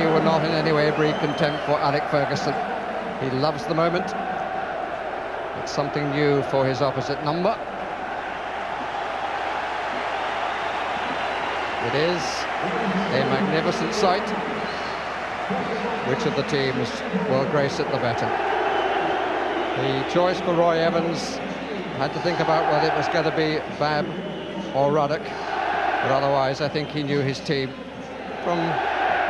City will not in any way breed contempt for Alec Ferguson. He loves the moment. It's something new for his opposite number. It is a magnificent sight. Which of the teams will grace it the better? The choice for Roy Evans had to think about whether it was going to be Babb or Ruddock, but otherwise I think he knew his team from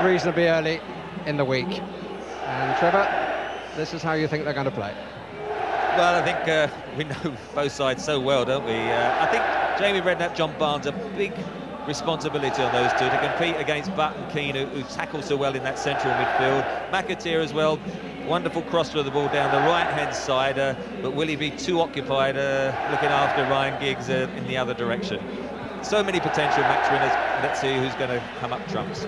reasonably early in the week. And Trevor, this is how you think they're going to play. Well, I think we know both sides so well, don't we? I think Jamie Redknapp, John Barnes, a big responsibility on those two to compete against Butt and Keane, who tackle so well in that central midfield. McAteer as well, wonderful crosser of the ball down the right-hand side, but will he be too occupied looking after Ryan Giggs in the other direction? So many potential match winners. Let's see who's going to come up trumps.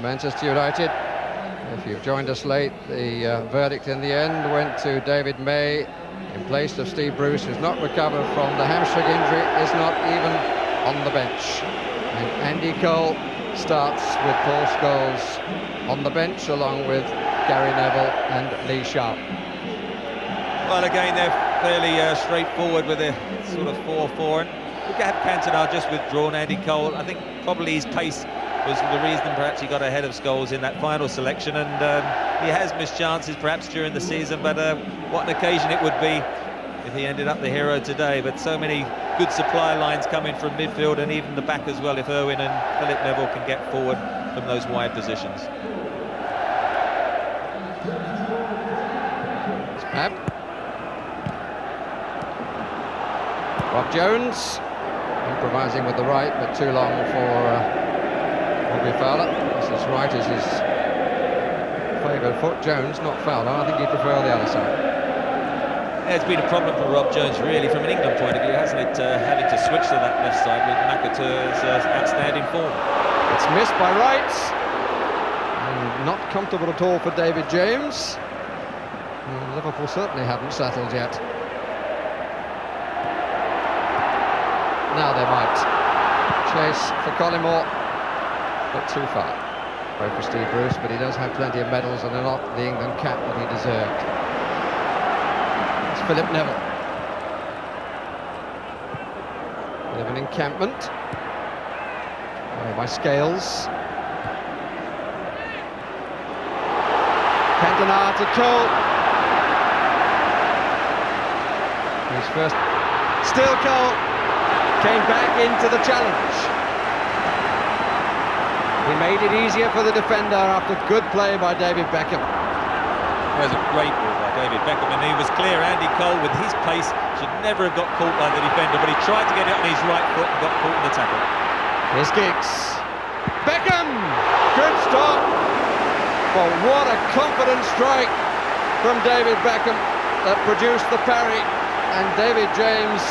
Manchester United, if you've joined us late, the verdict in the end went to David May in place of Steve Bruce, who's not recovered from the hamstring injury, is not even on the bench. And Andy Cole starts with Paul Scholes on the bench, along with Gary Neville and Lee Sharp. Well, again, they're fairly straightforward with a sort of 4-4. And we have Cantona just withdrawn. Andy Cole, I think probably his pace was the reason perhaps he got ahead of Scholes in that final selection, and he has missed chances perhaps during the season, but what an occasion it would be if he ended up the hero today. But so many good supply lines coming from midfield and even the back as well, if Irwin and Philip Neville can get forward from those wide positions. It's Pep. Rob Jones improvising with the right, but too long for Fowler. His right is his favoured foot. Jones, not Fowler. I think he'd prefer the other side. Yeah, it's been a problem for Rob Jones, really, from an England point of view, hasn't it? Having to switch to that left side with McAteer's outstanding form. It's missed by Wright. And not comfortable at all for David James. And Liverpool certainly haven't settled yet. Now they might. Chase for Collymore. But too far. Both for Steve Bruce, but he does have plenty of medals and not the England cap that he deserved. It's Philip Neville. Bit of an encampment. By Scales. Cantona to Cole. His first. Still Cole. Came back into the challenge. He made it easier for the defender after good play by David Beckham. That was a great ball by David Beckham, and he was clear. Andy Cole, with his pace, should never have got caught by the defender, but he tried to get it on his right foot and got caught in the tackle. Here's Giggs. Beckham! Good stop. But what a confident strike from David Beckham that produced the parry. And David James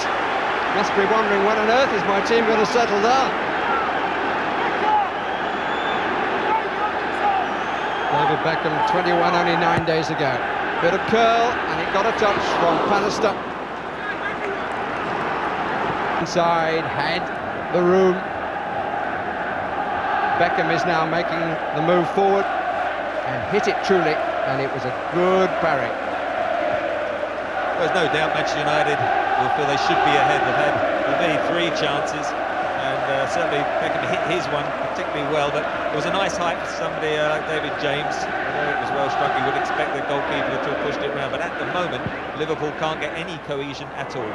must be wondering, when on earth is my team going to settle down? David Beckham, 21, only 9 days ago. Bit of curl, and he got a touch from Pallister. Inside, had the room. Beckham is now making the move forward and hit it truly, and it was a good parry. There's no doubt Manchester United will feel they should be ahead. They've had maybe 3 chances, and certainly Beckham hit his one particularly well, but it was a nice height for somebody like David James. Although it was well struck, you would expect the goalkeeper to have pushed it around, but at the moment Liverpool can't get any cohesion at all.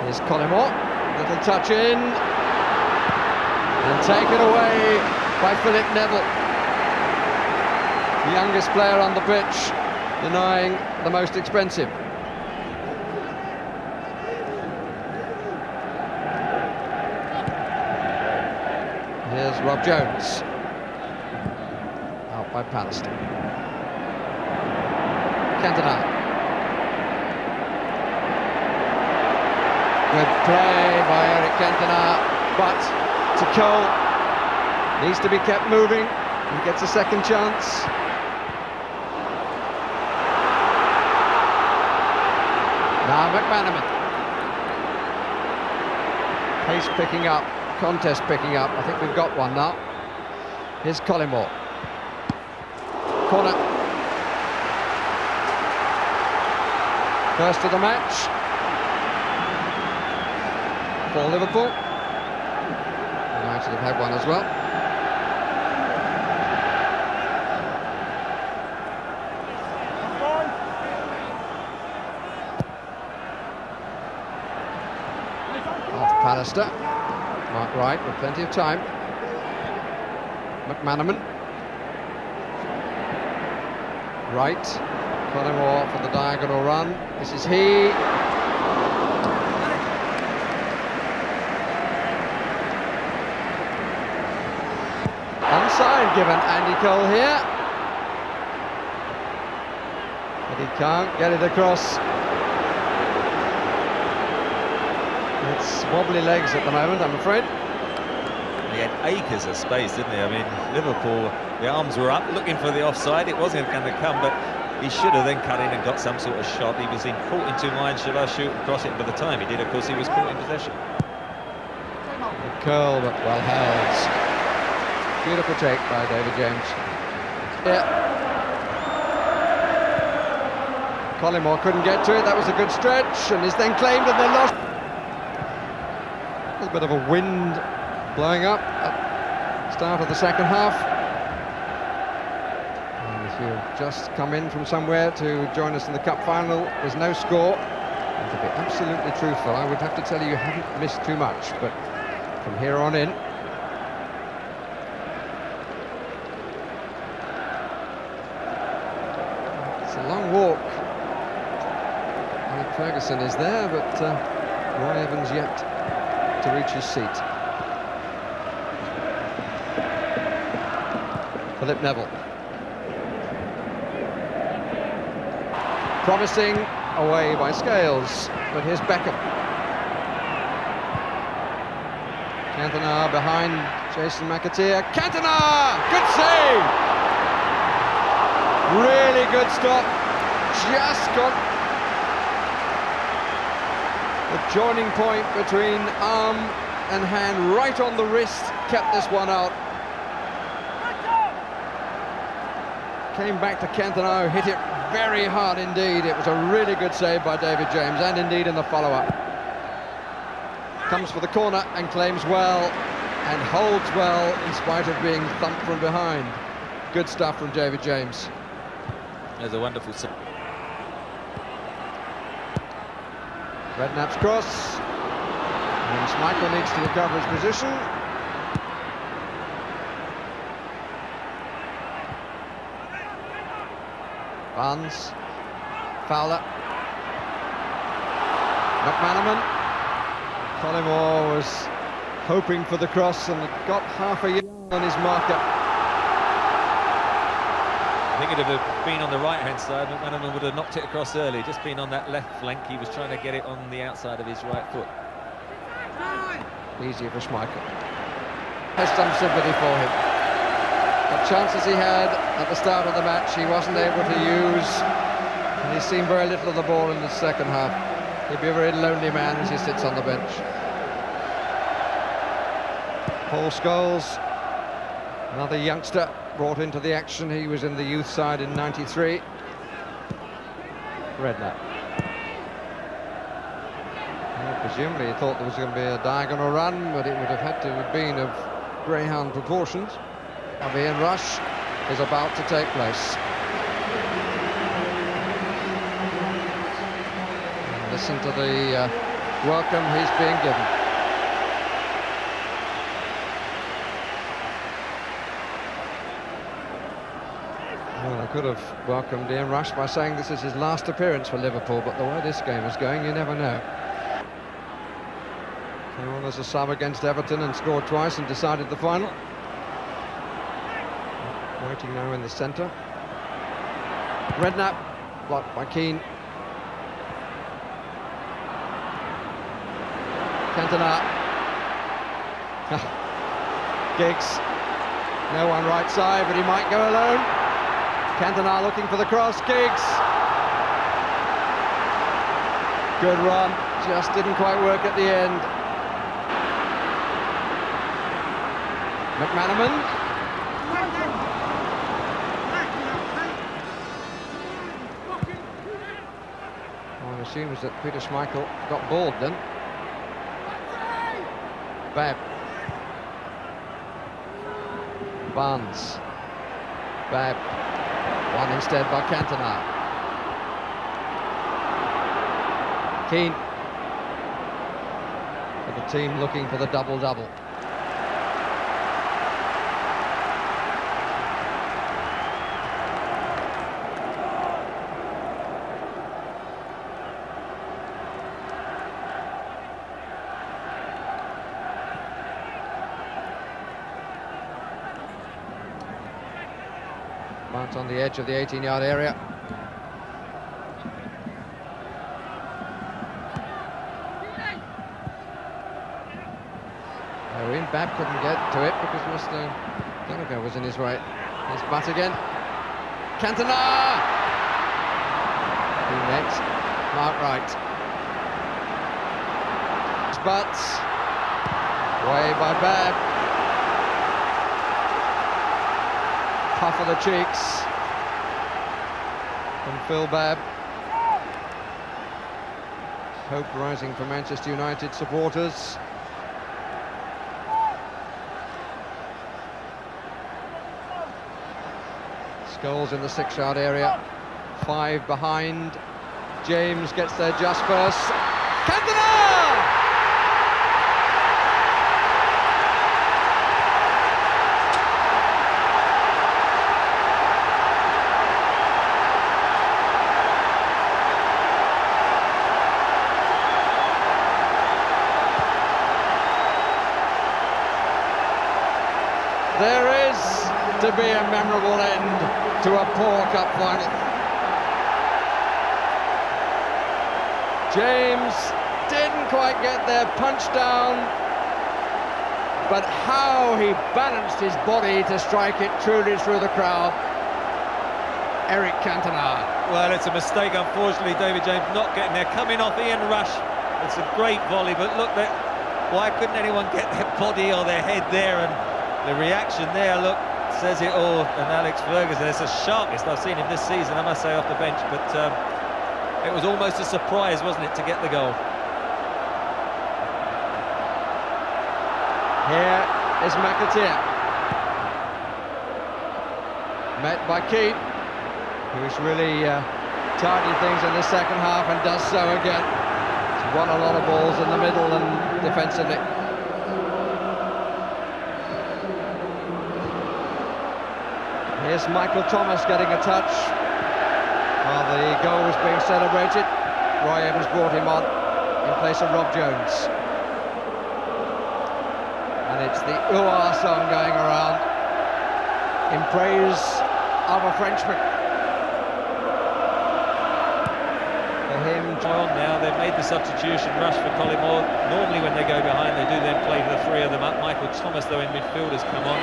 Here's Collymore, little touch in, and taken away by Philip Neville, the youngest player on the pitch, denying the most expensive. Here's Rob Jones, out by Pallister. Cantona. Good play by Eric Cantona, but to Cole, needs to be kept moving. He gets a second chance. Now McManaman. Pace picking up, contest picking up. I think we've got one now. Here's Collymore. Corner. First of the match for Liverpool. United have had one as well. Off Pallister. Mark Wright with plenty of time. McManaman. Wright. Collymore for the diagonal run. This is he. Onside given Andy Cole here. But he can't get it across. It's wobbly legs at the moment, I'm afraid. He had acres of space, didn't he? I mean, Liverpool, the arms were up looking for the offside. It wasn't going to come, but he should have then cut in and got some sort of shot. He was in caught in two minds, should I shoot and cross it? By the time he did, of course, he was caught in possession. The curl, but well held. Beautiful take by David James. Yeah. Collymore couldn't get to it. That was a good stretch, and is then claimed and then lost. A little bit of a wind blowing up at the start of the second half. And if you've just come in from somewhere to join us in the cup final, there's no score. And to be absolutely truthful, I would have to tell you haven't missed too much, but from here on in, it's a long walk. Alec Ferguson is there, but Roy Evans yet to reach his seat. Philip Neville. Promising away by Scales, but here's Beckham. Cantona behind Jason McAteer. Cantona! Good save! Really good stop. Just got the joining point between arm and hand right on the wrist. Kept this one out. Came back to Cantona, hit it very hard indeed. It was a really good save by David James, and indeed in the follow-up. Comes for the corner and claims well, and holds well in spite of being thumped from behind. Good stuff from David James. There's a wonderful... Redknapp's cross. And Schmeichel needs to recover his position. Barnes, Fowler, McManaman. Collymore was hoping for the cross and got half a yard on his marker. I think it'd have been on the right-hand side. McManaman would have knocked it across early. Just been on that left flank, he was trying to get it on the outside of his right foot. Easier for Schmeichel. Has some sympathy for him. The chances he had at the start of the match, he wasn't able to use, and he's seen very little of the ball in the second half. He'll be a very lonely man as he sits on the bench. Paul Scholes, another youngster brought into the action. He was in the youth side in '93. Redknapp. Well, presumably he thought there was going to be a diagonal run, but it would have had to have been of greyhound proportions. Ian Rush is about to take place. And listen to the welcome he's being given. Well, I could have welcomed Ian Rush by saying this is his last appearance for Liverpool, but the way this game is going, you never know. Came on as a sub against Everton and scored twice and decided the final. Waiting now in the centre. Redknapp, blocked by Keane. Cantona. Giggs. No one right side, but he might go alone. Cantona looking for the cross. Giggs. Good run. Just didn't quite work at the end. McManaman. One assumes that Peter Schmeichel got balled then. Babb. Barnes. Babb. One instead by Cantona. Keane. For the team looking for the double-double. Mount on the edge of the 18-yard area. In Babb couldn't get to it because Mr. Gallagher was in his way. Here's Butt again. Cantona! Who next? Mark Wright. Butt. Way by Babb. Puff of the cheeks from Phil Babb. Hope rising for Manchester United supporters. Goals in the 6-yard area, 5 behind. James gets there just first. Cantona! There is to be a memorable end to a poor cup final. James didn't quite get there, punched down, but how he balanced his body to strike it truly through the crowd. Eric Cantona. Well, it's a mistake, unfortunately, David James not getting there. Coming off Ian Rush, it's a great volley, but look, why couldn't anyone get their body or their head there? And the reaction there, look, says it all. And Alex Ferguson, it's the sharpest I've seen him this season, I must say, off the bench, but it was almost a surprise, wasn't it, to get the goal. Here is McAteer, met by Keane, who's really tidying things in the second half and does so again. He's won a lot of balls in the middle and defensively. Here's Michael Thomas getting a touch while the goal was being celebrated. Roy Evans brought him on in place of Rob Jones. And it's the ooh-ah song going around in praise of a Frenchman. For him, on now, they've made the substitution, Rush for Collymore. Normally when they go behind, they do then play the three of them up. Michael Thomas, though, in midfield has come on.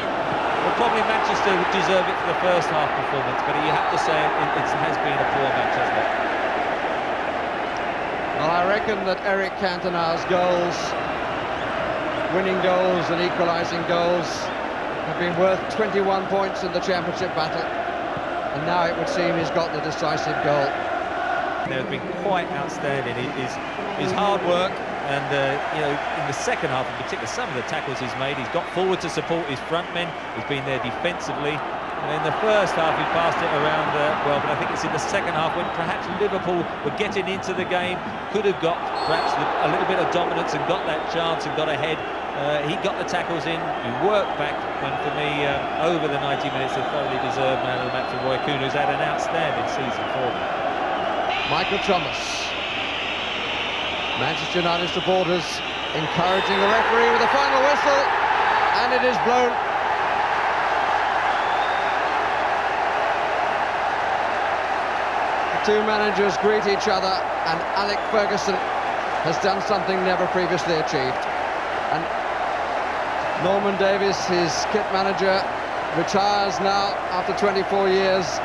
Well, probably Manchester would deserve it for the first half performance, but you have to say it has been a poor match, hasn't it? Well, I reckon that Eric Cantona's goals, winning goals and equalising goals, have been worth 21 points in the championship battle, and now it would seem he's got the decisive goal. They've been quite outstanding. His hard work, and you know, in the second half in particular, some of the tackles he's made, he's got forward to support his front men, he's been there defensively, and in the first half he passed it around well, but I think it's in the second half when perhaps Liverpool were getting into the game, could have got perhaps a little bit of dominance and got that chance and got ahead. He got the tackles in, he worked back, and for me, over the 90 minutes, a thoroughly deserved man of the match for Roy Keane, who's had an outstanding season for them. Michael Thomas. Manchester United supporters encouraging the referee with a final whistle, and it is blown. The two managers greet each other, and Alex Ferguson has done something never previously achieved. And Norman Davies, his kit manager, retires now after 24 years,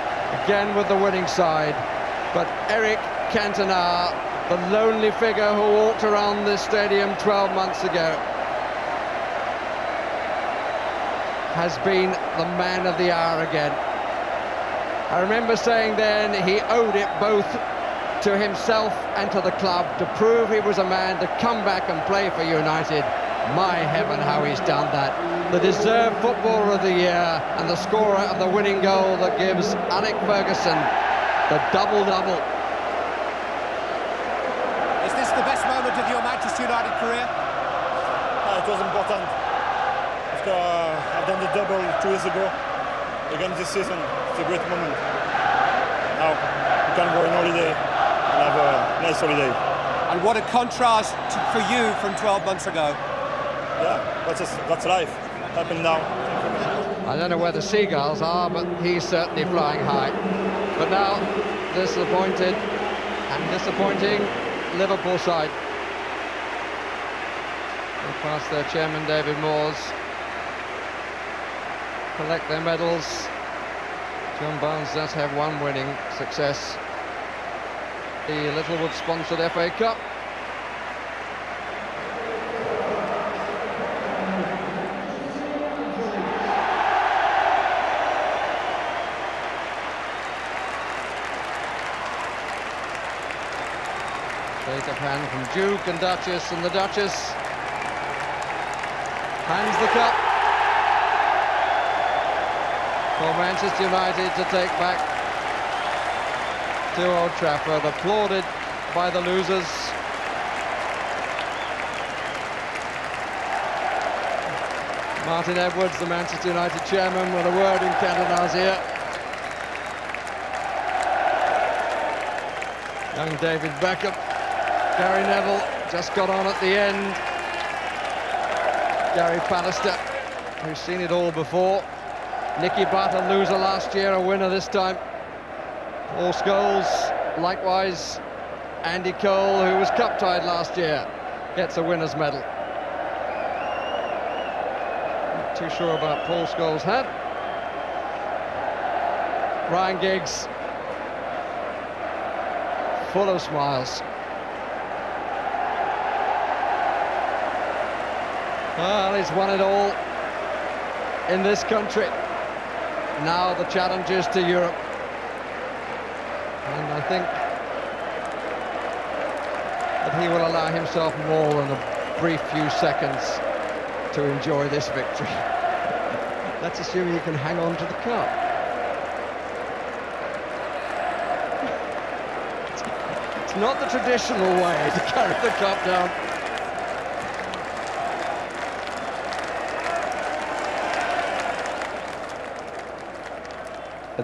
again with the winning side. But Eric Cantona, the lonely figure who walked around this stadium 12 months ago, has been the man of the hour again. I remember saying then he owed it both to himself and to the club to prove he was a man to come back and play for United. My heaven, how he's done that. The deserved footballer of the year and the scorer of the winning goal that gives Alec Ferguson the double-double. Is this the best moment of your Manchester United career? It was important. After I've done the double 2 years ago, again this season, it's a great moment. Now we can go on holiday and have a nice holiday. And what a contrast for you from 12 months ago. Yeah, that's life. Up and down. I don't know where the seagulls are, but he's certainly flying high. But now, disappointed and disappointing Liverpool side. They pass their chairman, David Moores. Collect their medals. John Barnes does have one winning success. The Littlewood-sponsored FA Cup. Shake of hand from Duke and Duchess, and the Duchess hands the cup for Manchester United to take back to Old Trafford, applauded by the losers. Martin Edwards, the Manchester United chairman, with a word in Cantona's ear. Young David Beckham. Gary Neville just got on at the end. Gary Pallister, who's seen it all before. Nicky Butt, a loser last year, a winner this time. Paul Scholes, likewise. Andy Cole, who was cup-tied last year, gets a winner's medal. Not too sure about Paul Scholes' hat. Ryan Giggs, full of smiles. Well, he's won it all in this country. Now the challenges to Europe. And I think that he will allow himself more than a brief few seconds to enjoy this victory. Let's assume he can hang on to the cup. It's not the traditional way to carry the cup down.